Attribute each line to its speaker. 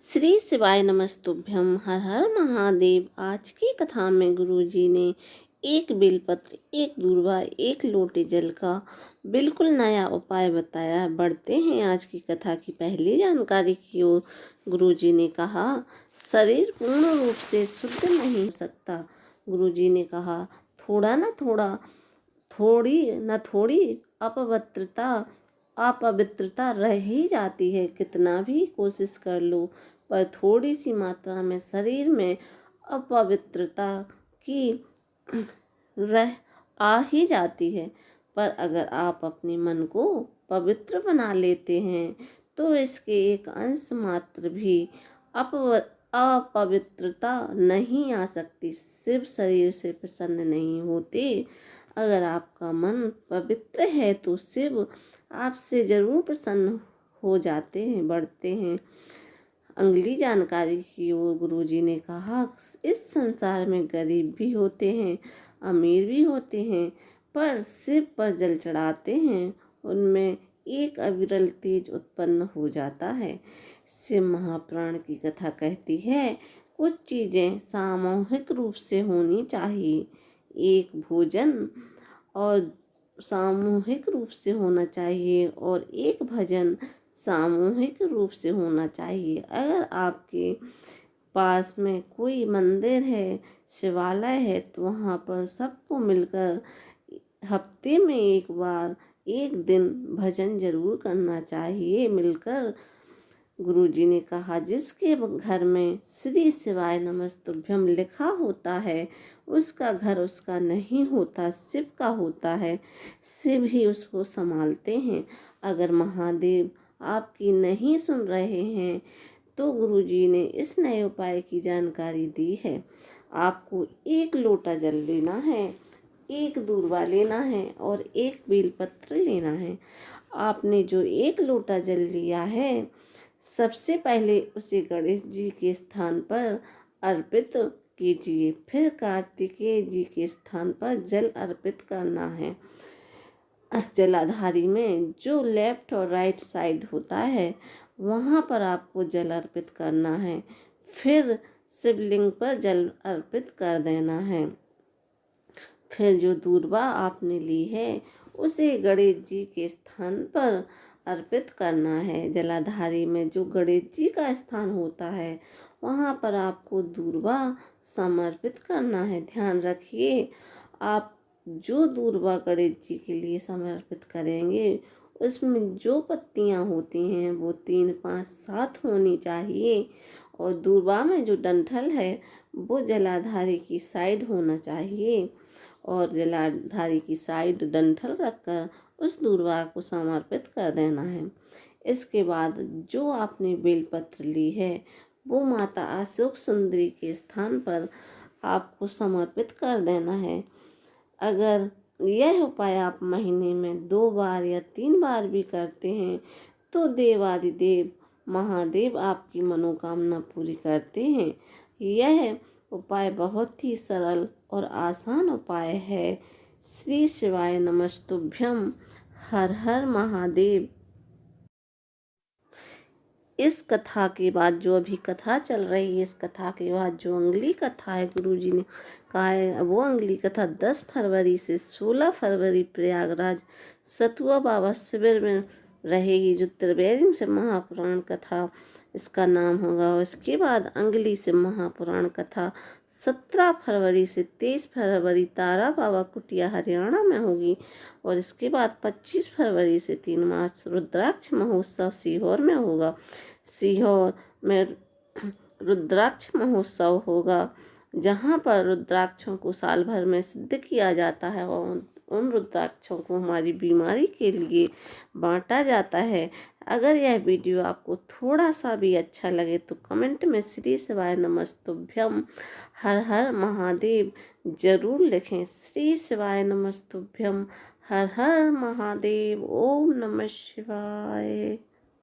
Speaker 1: श्री शिवाय नमस्तुभ्यम। हर हर महादेव। आज की कथा में गुरुजी ने एक बेलपत्र, एक दूर्वा, एक लोटे जल का बिल्कुल नया उपाय बताया। बढ़ते हैं आज की कथा की पहली जानकारी की ओर। गुरुजी ने कहा, शरीर पूर्ण रूप से शुद्ध नहीं हो सकता। गुरुजी ने कहा, थोड़ा न थोड़ा, थोड़ी न थोड़ी अपवित्रता रह ही जाती है। कितना भी कोशिश कर लो, पर थोड़ी सी मात्रा में शरीर में अपवित्रता की रह आ ही जाती है। पर अगर आप अपने मन को पवित्र बना लेते हैं तो इसके एक अंश मात्र भी अपवित्रता नहीं आ सकती। शिव शरीर से प्रसन्न नहीं होते। अगर आपका मन पवित्र है तो शिव आपसे जरूर प्रसन्न हो जाते हैं। बढ़ते हैं अगली जानकारी की ओर। गुरुजी ने कहा, इस संसार में गरीब भी होते हैं, अमीर भी होते हैं, पर शिव पर जल चढ़ाते हैं उनमें एक अविरल तेज उत्पन्न हो जाता है। शिव महापुराण की कथा कहती है, कुछ चीज़ें सामूहिक रूप से होनी चाहिए। एक भोजन और सामूहिक रूप से होना चाहिए और एक भजन सामूहिक रूप से होना चाहिए। अगर आपके पास में कोई मंदिर है, शिवालय है, तो वहाँ पर सबको मिलकर हफ्ते में एक बार एक दिन भजन जरूर करना चाहिए मिलकर। गुरुजी ने कहा, जिसके घर में श्री शिवाय नमस्तुभ्यम लिखा होता है उसका घर उसका नहीं होता, शिव का होता है। शिव ही उसको संभालते हैं। अगर महादेव आपकी नहीं सुन रहे हैं तो गुरुजी ने इस नए उपाय की जानकारी दी है। आपको एक लोटा जल लेना है, एक दूर्वा लेना है और एक बेलपत्र लेना है। आपने जो एक लोटा जल लिया है, सबसे पहले उसे गणेश जी के स्थान पर अर्पित कीजिए। फिर कार्तिकेय जी के स्थान पर जल अर्पित करना है। जलाधारी में जो लेफ्ट और राइट साइड होता है वहाँ पर आपको जल अर्पित करना है। फिर शिवलिंग पर जल अर्पित कर देना है। फिर जो दूर्वा आपने ली है उसे गणेश जी के स्थान पर अर्पित करना है। जलाधारी में जो गणेश जी का स्थान होता है वहाँ पर आपको दूर्वा समर्पित करना है। ध्यान रखिए, आप जो दूर्वा गणेश जी के लिए समर्पित करेंगे उसमें जो पत्तियाँ होती हैं वो 3, 5, 7 होनी चाहिए और दूर्वा में जो डंठल है वो जलाधारी की साइड होना चाहिए और जलाधारी की साइड डंठल रखकर उस दूर्वा को समर्पित कर देना है। इसके बाद जो आपने बेलपत्र ली है वो माता अशोक सुंदरी के स्थान पर आपको समर्पित कर देना है। अगर यह उपाय आप महीने में 2 बार या 3 बार भी करते हैं तो देवादिदेव महादेव आपकी मनोकामना पूरी करते हैं। यह उपाय बहुत ही सरल और आसान उपाय है। श्री शिवाय नमस्तुभ्यम। हर हर महादेव। इस कथा के बाद जो अभी कथा चल रही है, इस कथा के बाद जो अगली कथा है गुरुजी ने कहा है, वो अगली कथा 10 फरवरी से 16 फरवरी प्रयागराज सतुआ बाबा शिविर में रहेगी। जो त्रिवेणी से महापुराण कथा इसका नाम होगा। और इसके बाद अगली से महापुराण कथा 17 फरवरी से 23 फरवरी तारा बाबा कुटिया हरियाणा में होगी। और इसके बाद 25 फरवरी से 3 मार्च रुद्राक्ष महोत्सव सीहोर में होगा। सीहोर में रुद्राक्ष महोत्सव होगा जहाँ पर रुद्राक्षों को साल भर में सिद्ध किया जाता है और उन रुद्राक्षों को हमारी बीमारी के लिए बांटा जाता है। अगर यह वीडियो आपको थोड़ा सा भी अच्छा लगे तो कमेंट में श्री शिवाय नमस्तुभ्यम हर हर महादेव जरूर लिखें। श्री शिवाय नमस्तुभ्यम हर हर महादेव। ओम नमः शिवाय।